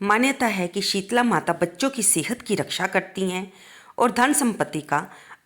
मान्यता है कि शीतला माता बच्चों की सेहत की रक्षा करती हैं और धन संपत्ति का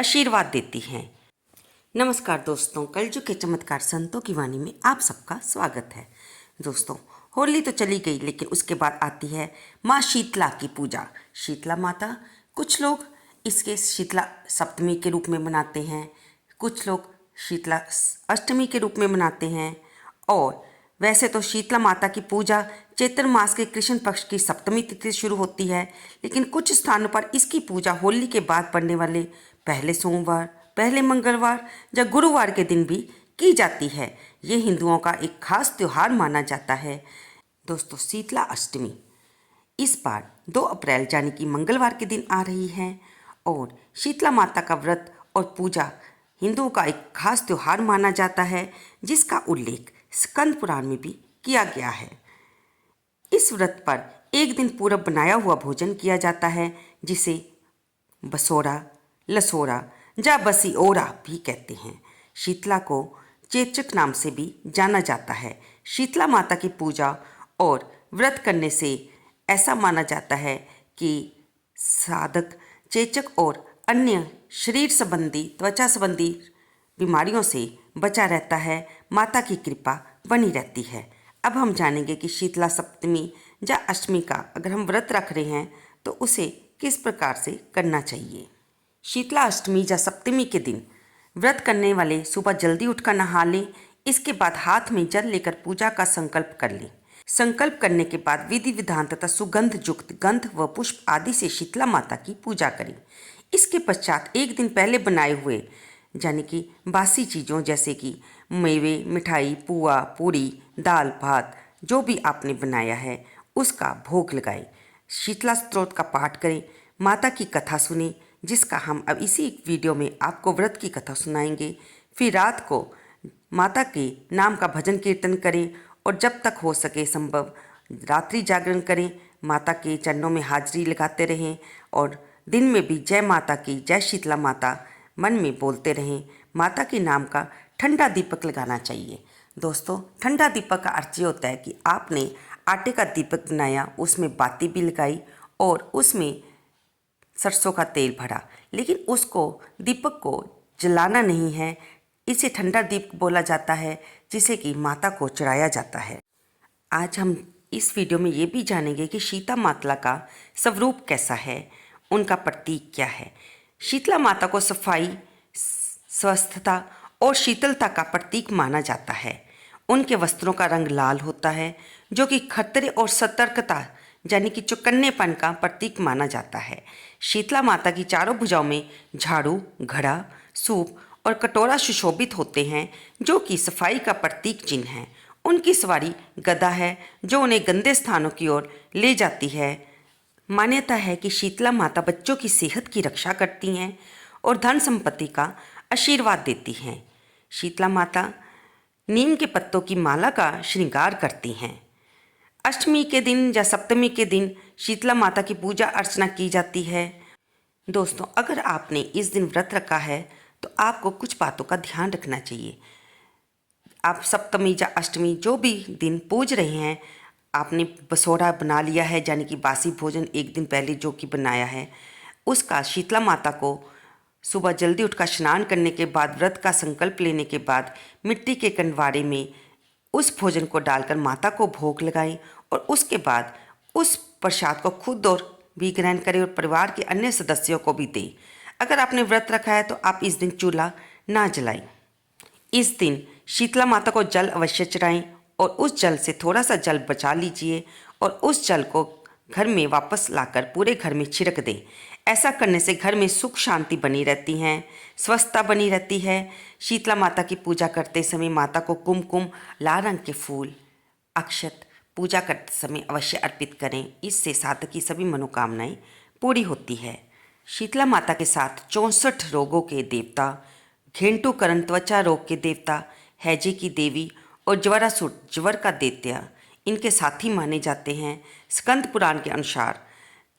आशीर्वाद देती हैं। नमस्कार दोस्तों, कलयुग के चमत्कार संतों की वाणी में आप सबका स्वागत है। दोस्तों, होली तो चली गई, लेकिन उसके बाद आती है माँ शीतला की पूजा। शीतला माता, कुछ लोग इसके शीतला सप्तमी के रूप में मनाते हैं, कुछ लोग शीतला अष्टमी के रूप में मनाते हैं। और वैसे तो शीतला माता की पूजा चैत्र मास के कृष्ण पक्ष की सप्तमी तिथि से शुरू होती है, लेकिन कुछ स्थानों पर इसकी पूजा होली के बाद पड़ने वाले पहले सोमवार, पहले मंगलवार या गुरुवार के दिन भी की जाती है। ये हिंदुओं का एक खास त्यौहार माना जाता है। दोस्तों, शीतला अष्टमी इस बार 2 अप्रैल यानी कि मंगलवार के दिन आ रही है और शीतला माता का व्रत और पूजा हिंदुओं का एक खास त्यौहार माना जाता है, जिसका उल्लेख स्कंद पुराण में भी किया गया है। इस व्रत पर एक दिन पूरा बनाया हुआ भोजन किया जाता है, जिसे बसोरा, लसोरा या बसिओरा भी कहते हैं। शीतला को चेचक नाम से भी जाना जाता है। शीतला माता की पूजा और व्रत करने से ऐसा माना जाता है कि साधक चेचक और अन्य शरीर संबंधी, त्वचा संबंधी बीमारियों से बचा रहता है। माता की कृपा बनी रहती है। अब हम जानेंगे कि शीतला सप्तमी या अष्टमी का अगर हम व्रत रख रहे हैं तो उसे किस प्रकार से करना चाहिए। शीतला अष्टमी या सप्तमी के दिन व्रत करने वाले सुबह जल्दी उठकर नहा लें। इसके बाद हाथ में जल लेकर पूजा का संकल्प कर लें। संकल्प करने के बाद विधि विधान तथा सुगंध युक्त गंध व पुष्प आदि से शीतला माता की पूजा करें। इसके पश्चात एक दिन पहले बनाए हुए यानी कि बासी चीज़ों जैसे कि मेवे, मिठाई, पुआ, पूरी, दाल, भात जो भी आपने बनाया है उसका भोग लगाएं। शीतला स्तोत्र का पाठ करें, माता की कथा सुनें, जिसका हम अब इसी वीडियो में आपको व्रत की कथा सुनाएंगे। फिर रात को माता के नाम का भजन कीर्तन करें और जब तक हो सके संभव रात्रि जागरण करें। माता के चरणों में हाजिरी लगाते रहें और दिन में भी जय माता की, जय शीतला माता मन में बोलते रहें। माता के नाम का ठंडा दीपक लगाना चाहिए। दोस्तों, ठंडा दीपक का अर्थ ये होता है कि आपने आटे का दीपक बनाया, उसमें बाती भी लगाई और उसमें सरसों का तेल भरा, लेकिन उसको दीपक को जलाना नहीं है। इसे ठंडा दीप बोला जाता है, जिसे कि माता को चढ़ाया जाता है। आज हम इस वीडियो में ये भी जानेंगे कि शीतला माता का स्वरूप कैसा है, उनका प्रतीक क्या है। शीतला माता को सफाई, स्वस्थता और शीतलता का प्रतीक माना जाता है। उनके वस्त्रों का रंग लाल होता है, जो कि खतरे और सतर्कता यानी कि चौकन्नेपन का प्रतीक माना जाता है। शीतला माता की चारों भुजाओं में झाड़ू, घड़ा, सूप और कटोरा सुशोभित होते हैं, जो कि सफाई का प्रतीक चिन्ह है। उनकी सवारी गदा है, जो उन्हें गंदे स्थानों की ओर ले जाती है। मान्यता है कि शीतला माता बच्चों की सेहत की रक्षा करती हैं और धन संपत्ति का आशीर्वाद देती हैं। शीतला माता नीम के पत्तों की माला का श्रृंगार करती हैं। अष्टमी के दिन या सप्तमी के दिन शीतला माता की पूजा अर्चना की जाती है। दोस्तों, अगर आपने इस दिन व्रत रखा है तो आपको कुछ बातों का ध्यान रखना चाहिए। आप सप्तमी या अष्टमी जो भी दिन पूज रहे हैं, आपने बसोरा बना लिया है यानी कि बासी भोजन एक दिन पहले जो कि बनाया है, उसका शीतला माता को सुबह जल्दी उठकर स्नान करने के बाद, व्रत का संकल्प लेने के बाद मिट्टी के कंडवारे में उस भोजन को डालकर माता को भोग लगाएं और उसके बाद उस प्रसाद को खुद और भी ग्रहण करें और परिवार के अन्य सदस्यों को भी दें। अगर आपने व्रत रखा है तो आप इस दिन चूल्हा ना जलाएं। इस दिन शीतला माता को जल अवश्य चढ़ाएं और उस जल से थोड़ा सा जल बचा लीजिए और उस जल को घर में वापस लाकर पूरे घर में छिड़क दें। ऐसा करने से घर में सुख शांति बनी रहती हैं, स्वस्थता बनी रहती है। शीतला माता की पूजा करते समय माता को कुमकुम, लाल रंग के फूल, अक्षत पूजा करते समय अवश्य अर्पित करें। इससे साधक की सभी मनोकामनाएं पूरी होती है। शीतला माता के साथ 64 रोगों के देवता, घेंटूकरण त्वचा रोग के देवता, हैजे की देवी और ज्वरासुर ज्वर का दैत्य इनके साथी माने जाते हैं। स्कंद पुराण के अनुसार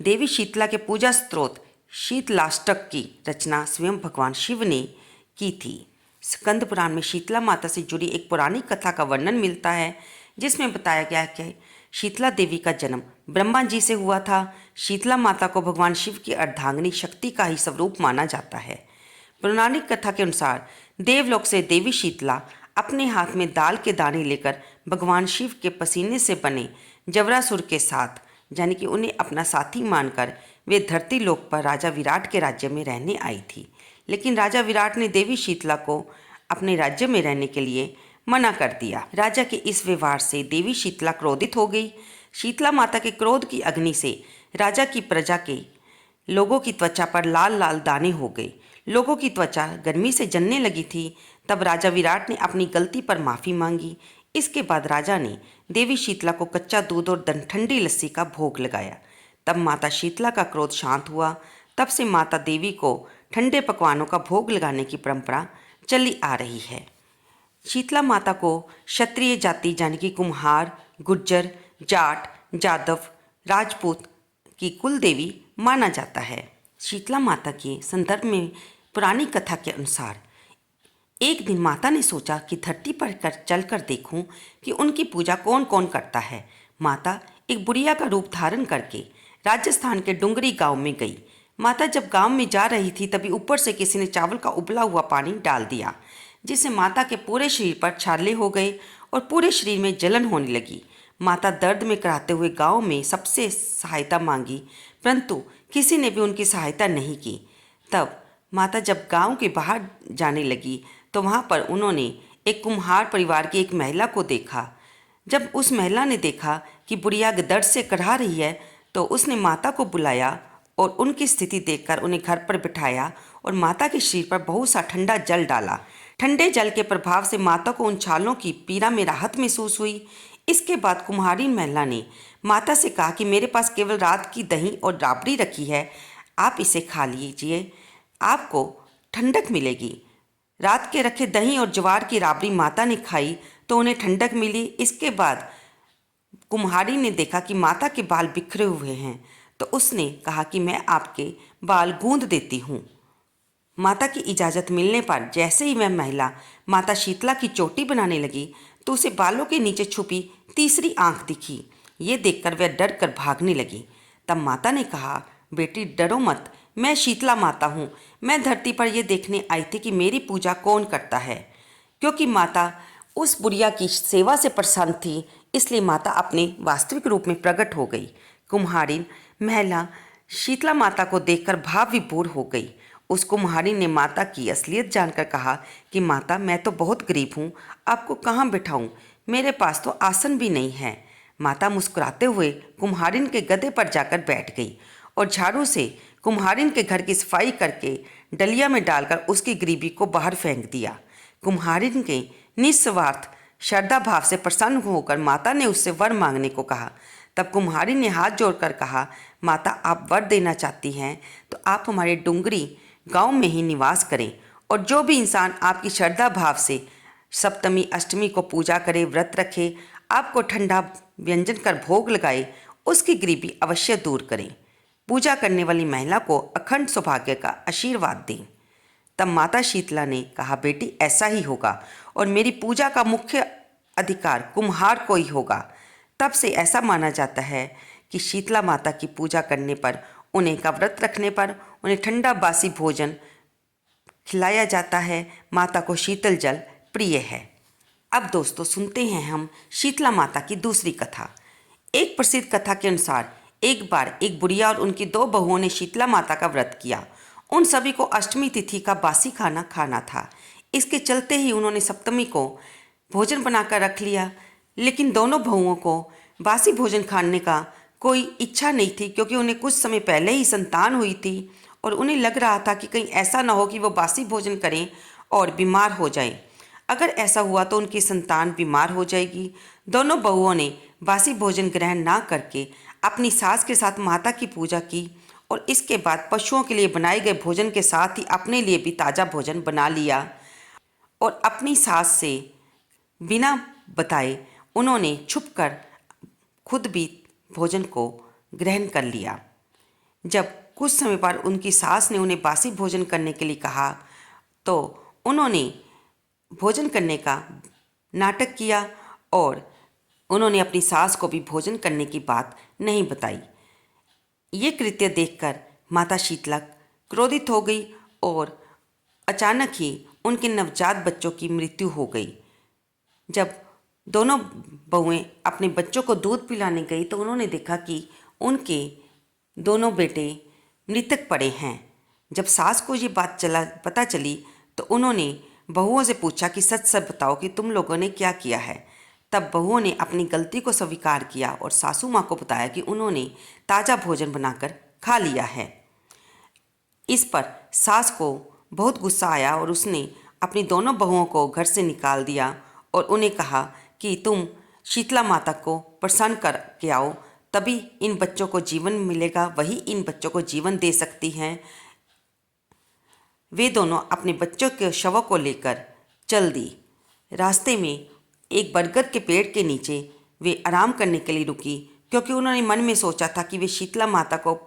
देवी शीतला के पूजा स्तोत्र शीतलाष्टक की रचना स्वयं भगवान शिव ने की थी। स्कंद पुराण में शीतला माता से जुड़ी एक पौराणिक कथा का वर्णन मिलता है, जिसमें बताया गया है कि शीतला देवी का जन्म ब्रह्मा जी से हुआ था। शीतला माता को भगवान शिव की अर्धांगिनी शक्ति का ही स्वरूप माना जाता है। पौराणिक कथा के अनुसार देवलोक से देवी शीतला अपने हाथ में दाल के दाने लेकर भगवान शिव के पसीने से बने जवरासुर के साथ, यानी कि उन्हें अपना साथी मानकर, वे धरती लोक पर राजा विराट के राज्य में रहने आई थी। लेकिन राजा विराट ने देवी शीतला को अपने राज्य में रहने के लिए मना कर दिया। राजा के इस व्यवहार से देवी शीतला क्रोधित हो गई। शीतला माता के क्रोध की अग्नि से राजा की प्रजा के लोगों की त्वचा पर लाल लाल दाने हो गए। लोगों की त्वचा गर्मी से जलने लगी थी। तब राजा विराट ने अपनी गलती पर माफ़ी मांगी। इसके बाद राजा ने देवी शीतला को कच्चा दूध और ठंडी लस्सी का भोग लगाया। तब माता शीतला का क्रोध शांत हुआ। तब से माता देवी को ठंडे पकवानों का भोग लगाने की परंपरा चली आ रही है। शीतला माता को क्षत्रिय जाति यानी कि कुम्हार, गुर्जर, जाट, जादव, राजपूत की कुल देवी माना जाता है। शीतला माता के संदर्भ में पुरानी कथा के अनुसार एक दिन माता ने सोचा कि धरती पर चलकर देखूं कि उनकी पूजा कौन कौन करता है। माता एक बुढ़िया का रूप धारण करके राजस्थान के डुंगरी गांव में गई। माता जब गांव में जा रही थी तभी ऊपर से किसी ने चावल का उबला हुआ पानी डाल दिया, जिससे माता के पूरे शरीर पर छाले हो गए और पूरे शरीर में जलन होने लगी। माता दर्द में कराते हुए गांव में सबसे सहायता मांगी, परंतु किसी ने भी उनकी सहायता नहीं की। तब माता जब गांव के बाहर जाने लगी तो वहां पर उन्होंने एक कुम्हार परिवार की एक महिला को देखा। जब उस महिला ने देखा कि बुढ़िया दर्द से कराह रही है तो उसने माता को बुलाया और उनकी स्थिति देखकर उन्हें घर पर बिठाया और माता के शरीर पर बहुत सा ठंडा जल डाला। ठंडे जल के प्रभाव से माता को उन छालों की पीड़ा में राहत महसूस हुई। इसके बाद कुम्हारी महिला ने माता से कहा कि मेरे पास केवल रात की दही और राबड़ी रखी है, आप इसे खा लीजिए, आपको ठंडक मिलेगी। रात के रखे दही और ज्वार की राबड़ी माता ने खाई तो उन्हें ठंडक मिली। इसके बाद कुम्हारी ने देखा कि माता के बाल बिखरे हुए हैं तो उसने कहा कि मैं आपके बाल गूंद देती हूँ। माता की इजाज़त मिलने पर जैसे ही वह महिला माता शीतला की चोटी बनाने लगी तो उसे बालों के नीचे छुपी तीसरी आंख दिखी। ये देखकर वह डर कर भागने लगी। तब माता ने कहा, बेटी डरो मत, मैं शीतला माता हूँ। मैं धरती पर यह देखने आई थी कि मेरी पूजा कौन करता है। क्योंकि माता उस बुढ़िया की सेवा से प्रसन्न थी, इसलिए माता अपने वास्तविक रूप में प्रकट हो गई। कुम्हारिन महिला शीतला माता को देखकर भाव विभोर हो गई। उस कुम्हारी ने माता की असलियत जानकर कहा कि माता, मैं तो बहुत गरीब हूँ, आपको कहाँ बिठाऊँ, मेरे पास तो आसन भी नहीं है। माता मुस्कुराते हुए कुम्हारिन के गधे पर जाकर बैठ गई और झाड़ू से कुम्हारिन के घर की सफाई करके डलिया में डालकर उसकी गरीबी को बाहर फेंक दिया। कुम्हारिन के निस्वार्थ श्रद्धा भाव से प्रसन्न होकर माता ने उससे वर मांगने को कहा। तब कुम्हारी ने हाथ जोड़कर कहा, माता आप वर देना चाहती हैं तो आप हमारे डुंगरी गांव में ही निवास करें और जो भी इंसान आपकी श्रद्धा भाव से सप्तमी अष्टमी को पूजा करे, व्रत रखे, आपको ठंडा व्यंजन कर भोग लगाए, उसकी गरीबी अवश्य दूर करें। पूजा करने वाली महिला को अखंड सौभाग्य का आशीर्वाद दें। तब माता शीतला ने कहा, बेटी ऐसा ही होगा और मेरी पूजा का मुख्य अधिकार कुम्हार को ही होगा। तब से ऐसा माना जाता है कि शीतला माता की पूजा करने पर, उन्हें का व्रत रखने पर उन्हें ठंडा बासी भोजन खिलाया जाता है। माता को शीतल जल प्रिय है। अब दोस्तों सुनते हैं हम शीतला माता की दूसरी कथा। एक प्रसिद्ध कथा के अनुसार एक बार एक बुढ़िया और उनकी दो बहुओं ने शीतला माता का व्रत किया। उन सभी को अष्टमी तिथि का बासी खाना खाना था। इसके चलते ही उन्होंने सप्तमी को भोजन बनाकर रख लिया। लेकिन दोनों बहुओं को बासी भोजन खाने का कोई इच्छा नहीं थी, क्योंकि उन्हें कुछ समय पहले ही संतान हुई थी और उन्हें लग रहा था कि कहीं ऐसा ना हो कि वो बासी भोजन करें और बीमार हो जाएं। अगर ऐसा हुआ तो उनकी संतान बीमार हो जाएगी। दोनों बहुओं ने बासी भोजन ग्रहण ना करके अपनी सास के साथ माता की पूजा की और इसके बाद पशुओं के लिए बनाए गए भोजन के साथ ही अपने लिए भी ताज़ा भोजन बना लिया और अपनी सास से बिना बताए उन्होंने छुपकर खुद भी भोजन को ग्रहण कर लिया। जब कुछ समय पर उनकी सास ने उन्हें बासी भोजन करने के लिए कहा तो उन्होंने भोजन करने का नाटक किया और उन्होंने अपनी सास को भी भोजन करने की बात नहीं बताई। ये कृत्य देखकर माता शीतला क्रोधित हो गई और अचानक ही उनके नवजात बच्चों की मृत्यु हो गई। जब दोनों बहुएं अपने बच्चों को दूध पिलाने गई तो उन्होंने देखा कि उनके दोनों बेटे मृतक पड़े हैं। जब सास को ये बात पता चली तो उन्होंने बहुओं से पूछा कि सच सच बताओ कि तुम लोगों ने क्या किया है। तब बहुओं ने अपनी गलती को स्वीकार किया और सासू माँ को बताया कि उन्होंने ताज़ा भोजन बनाकर खा लिया है। इस पर सास को बहुत गुस्सा आया और उसने अपनी दोनों बहुओं को घर से निकाल दिया और उन्हें कहा कि तुम शीतला माता को प्रसन्न करके आओ, तभी इन बच्चों को जीवन मिलेगा, वही इन बच्चों को जीवन दे सकती हैं। वे दोनों अपने बच्चों के शवों को लेकर चल दी। रास्ते में एक बरगद के पेड़ के नीचे वे आराम करने के लिए रुकी, क्योंकि उन्होंने मन में सोचा था कि वे शीतला माता को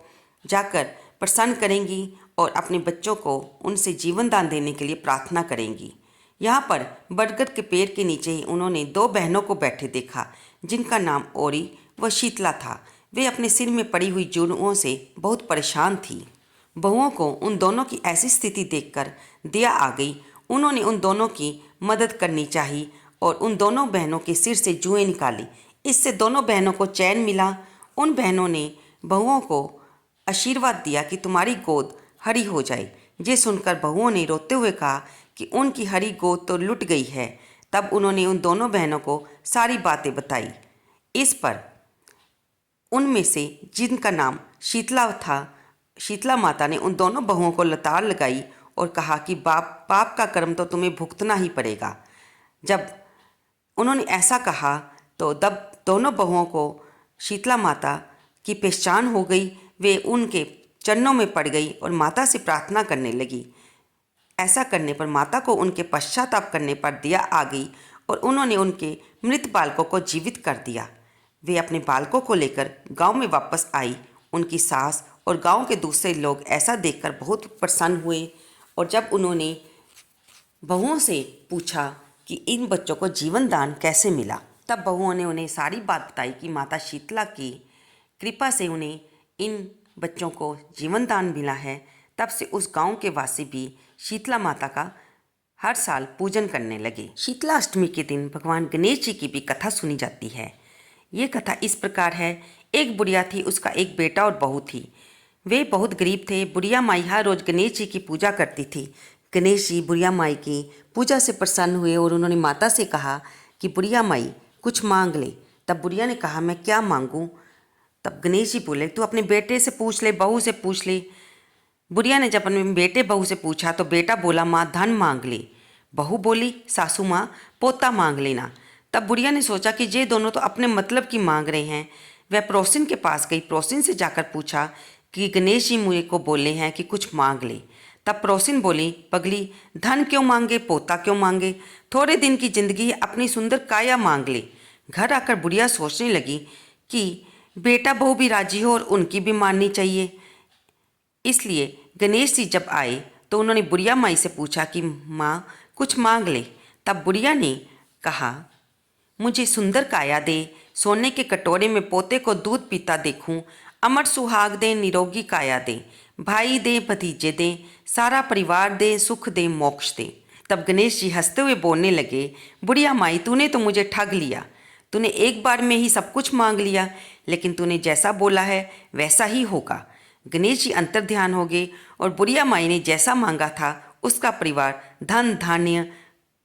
जाकर प्रसन्न करेंगी और अपने बच्चों को उनसे जीवन दान देने के लिए प्रार्थना करेंगी। यहाँ पर बरगद के पेड़ के नीचे ही उन्होंने दो बहनों को बैठे देखा, जिनका नाम ओरी व शीतला था। वे अपने सिर में पड़ी हुई जुड़ुओं से बहुत परेशान थी। बहुओं को उन दोनों की ऐसी स्थिति देखकर दया आ गई। उन्होंने उन दोनों की मदद करनी चाहिए और उन दोनों बहनों के सिर से जुएं निकाली। इससे दोनों बहनों को चैन मिला। उन बहनों ने बहुओं को आशीर्वाद दिया कि तुम्हारी गोद हरी हो जाए। ये सुनकर बहुओं ने रोते हुए कहा कि उनकी हरी गोद तो लुट गई है। तब उन्होंने उन दोनों बहनों को सारी बातें बताई। इस पर उनमें से जिनका नाम शीतला था, शीतला माता ने उन दोनों बहुओं को लताड़ लगाई और कहा कि पाप का कर्म तो तुम्हें भुगतना ही पड़ेगा। जब उन्होंने ऐसा कहा तो तब दोनों बहुओं को शीतला माता की पहचान हो गई। वे उनके चरणों में पड़ गई और माता से प्रार्थना करने लगी। ऐसा करने पर माता को उनके पश्चाताप करने पर दया आ गई और उन्होंने उनके मृत बालकों को जीवित कर दिया। वे अपने बालकों को लेकर गांव में वापस आई। उनकी सास और गांव के दूसरे लोग ऐसा देखकर बहुत प्रसन्न हुए और जब उन्होंने बहुओं से पूछा कि इन बच्चों को जीवन दान कैसे मिला, तब बहुओं ने उन्हें सारी बात बताई कि माता शीतला की कृपा से उन्हें इन बच्चों को जीवन दान मिला है। तब से उस गांव के वासी भी शीतला माता का हर साल पूजन करने लगे। शीतला अष्टमी के दिन भगवान गणेश जी की भी कथा सुनी जाती है। ये कथा इस प्रकार है। एक बुढ़िया थी, उसका एक बेटा और बहू थी। वे बहुत गरीब थे। बुढ़िया माई हर रोज गणेश जी की पूजा करती थी। गणेश जी बुढ़िया माई की पूजा से प्रसन्न हुए और उन्होंने माता से कहा कि बुढ़िया माई कुछ मांग ले। तब बुढ़िया ने कहा मैं क्या मांगूं? तब गणेश जी बोले तू अपने बेटे से पूछ ले, बहू से पूछ ले। बुढ़िया ने जब अपने बेटे बहू से पूछा तो बेटा बोला माँ धन मांग ले। बहू बोली सासू माँ पोता मांग लेना। तब बुढ़िया ने सोचा कि ये दोनों तो अपने मतलब की मांग रहे हैं। वह पड़ोसिन के पास गई। पड़ोसिन से जाकर पूछा कि गणेश जी मुझे को बोले हैं कि कुछ मांग ले। तब पड़ोसिन बोली पगली धन क्यों मांगे, पोता क्यों मांगे, थोड़े दिन की जिंदगी अपनी सुंदर काया मांग ले। घर आकर बुढ़िया सोचने लगी कि बेटा बहू भी राजी हो और उनकी भी माननी चाहिए। इसलिए गणेश जी जब आए तो उन्होंने बुढ़िया माई से पूछा कि माँ कुछ मांग ले। तब बुढ़िया ने कहा मुझे सुंदर काया दे, सोने के कटोरे में पोते को दूध पीता देखूं, अमर सुहाग दे, निरोगी काया दे, भाई दे, भतीजे दे, सारा परिवार दे, सुख दे, मोक्ष दे। तब गणेश जी हंसते हुए बोलने लगे बुढ़िया माई तूने तो मुझे ठग लिया। तूने एक बार में ही सब कुछ मांग लिया, लेकिन तूने जैसा बोला है वैसा ही होगा। गणेश जी अंतर्ध्यान हो गए और बुढ़िया माई ने जैसा मांगा था उसका परिवार धन धान्य,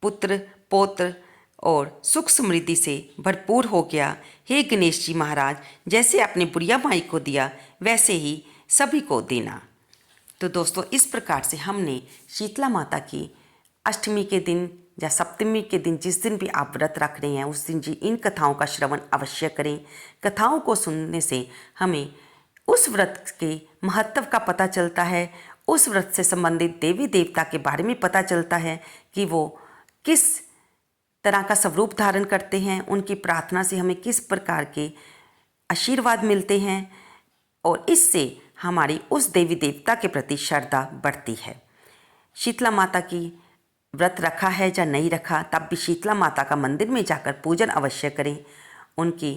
पुत्र पौत्र और सुख समृद्धि से भरपूर हो गया। हे गणेश जी महाराज, जैसे आपने बुढ़िया माई को दिया वैसे ही सभी को देना। तो दोस्तों इस प्रकार से हमने शीतला माता की अष्टमी के दिन या सप्तमी के दिन जिस दिन भी आप व्रत रख रहे हैं उस दिन जी इन कथाओं का श्रवण अवश्य करें। कथाओं को सुनने से हमें उस व्रत के महत्व का पता चलता है, उस व्रत से संबंधित देवी देवता के बारे में पता चलता है कि वो किस तरह का स्वरूप धारण करते हैं, उनकी प्रार्थना से हमें किस प्रकार के आशीर्वाद मिलते हैं और इससे हमारी उस देवी देवता के प्रति श्रद्धा बढ़ती है। शीतला माता की व्रत रखा है या नहीं रखा, तब भी शीतला माता का मंदिर में जाकर पूजन अवश्य करें उनकी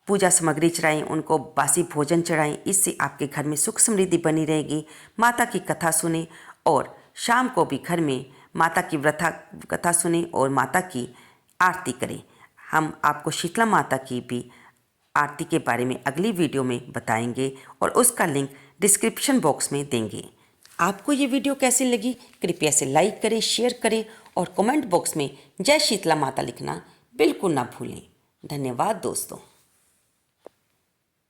पूजा सामग्री चढ़ाएं, उनको बासी भोजन चढ़ाएं। इससे आपके घर में सुख समृद्धि बनी रहेगी। माता की कथा सुने और शाम को भी घर में माता की व्रता कथा सुने और माता की आरती करें। हम आपको शीतला माता की भी आरती के बारे में अगली वीडियो में बताएंगे और उसका लिंक डिस्क्रिप्शन बॉक्स में देंगे। आपको ये वीडियो कैसी लगी कृपया से लाइक करें, शेयर करें और कमेंट बॉक्स में जय शीतला माता लिखना बिल्कुल ना भूलें। धन्यवाद दोस्तों।